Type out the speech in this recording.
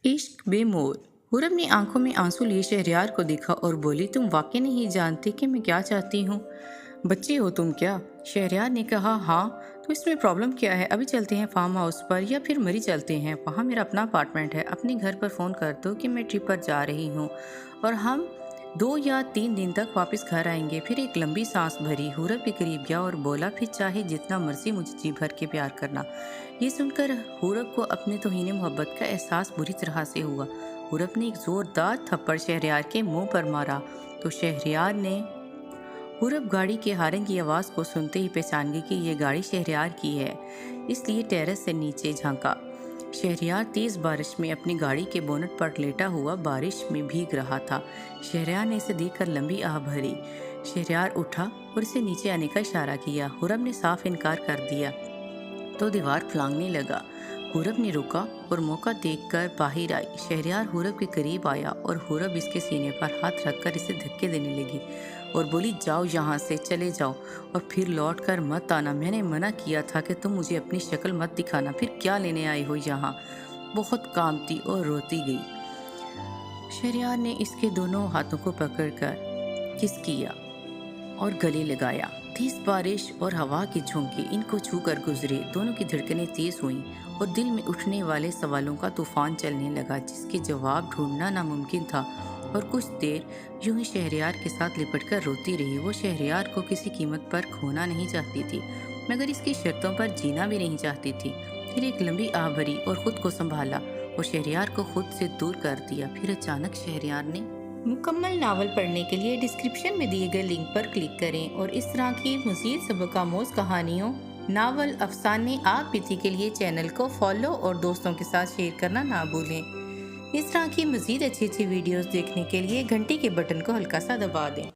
इश्क बेमोल। हुरम ने आंखों में आंसू लिए शहरयार को देखा और बोली, तुम वाकई नहीं जानती कि मैं क्या चाहती हूँ। बच्चे हो तुम क्या? शहरयार ने कहा, हाँ। तो इसमें प्रॉब्लम क्या है? अभी चलते हैं फार्म हाउस पर या फिर मरी चलते हैं, वहाँ मेरा अपना अपार्टमेंट है। अपने घर पर फ़ोन कर दो कि मैं ट्रिप पर जा रही हूँ और हम 2 या 3 दिन तक वापस घर आएंगे। फिर एक लंबी सांस भरी, हुरब के करीब गया और बोला, फिर चाहे जितना मर्जी मुझे जी भर के प्यार करना। ये सुनकर हुरब को अपने तौहीन मोहब्बत का एहसास बुरी तरह से हुआ। हुरब ने एक जोरदार थप्पड़ शहरयार के मुंह पर मारा तो शहरयार ने हुरब गाड़ी के हारन की आवाज़ को सुनते ही पहचान गई कि यह गाड़ी शहरयार की है, इसलिए टेरेस से नीचे झांका। शहरयार तेज़ बारिश में अपनी गाड़ी के बोनट पर लेटा हुआ बारिश में भीग रहा था। शहरयार ने इसे देखकर लंबी आह भरी। शहरयार उठा और इसे नीचे आने का इशारा किया। हुरब ने साफ इनकार कर दिया तो दीवार फलांगने लगा। हुरब ने रुका और मौका देखकर बाहर आई। शहरयार हुरब के करीब आया और हुरब इसके सीने पर हाथ रखकर इसे धक्के देने लगी और बोली, जाओ यहाँ से, चले जाओ और फिर लौट कर मत आना। मैंने मना किया था कि तुम मुझे अपनी शक्ल मत दिखाना। फिर क्या लेने आई हो यहाँ? बहुत कांपती और रोती गई। शहरयार ने इसके दोनों हाथों को पकड़कर किस किया और गले लगाया। तेज बारिश और हवा की झोंके इनको छूकर गुजरे। दोनों की धड़कनें तेज हुईं और दिल में उठने वाले सवालों का तूफान चलने लगा, जिसके जवाब ढूंढना नामुमकिन था। और कुछ देर यूं ही शहरयार के साथ लिपटकर रोती रही। वो शहरयार को किसी कीमत पर खोना नहीं चाहती थी, मगर इसकी शर्तों पर जीना भी नहीं चाहती थी। फिर एक लंबी आह भरी और खुद को संभाला और शहरयार को खुद से दूर कर दिया। फिर अचानक शहरयार ने मुकम्मल नावल पढ़ने के लिए डिस्क्रिप्शन में दिए गए लिंक पर क्लिक करें और इस तरह की मज़ीद सबक-आमूज़ कहानियों, नावल, अफसाने आप बीती के लिए चैनल को फॉलो और दोस्तों के साथ शेयर करना ना भूलें। इस तरह की मज़ीद अच्छी वीडियोस देखने के लिए घंटी के बटन को हल्का सा दबा दें।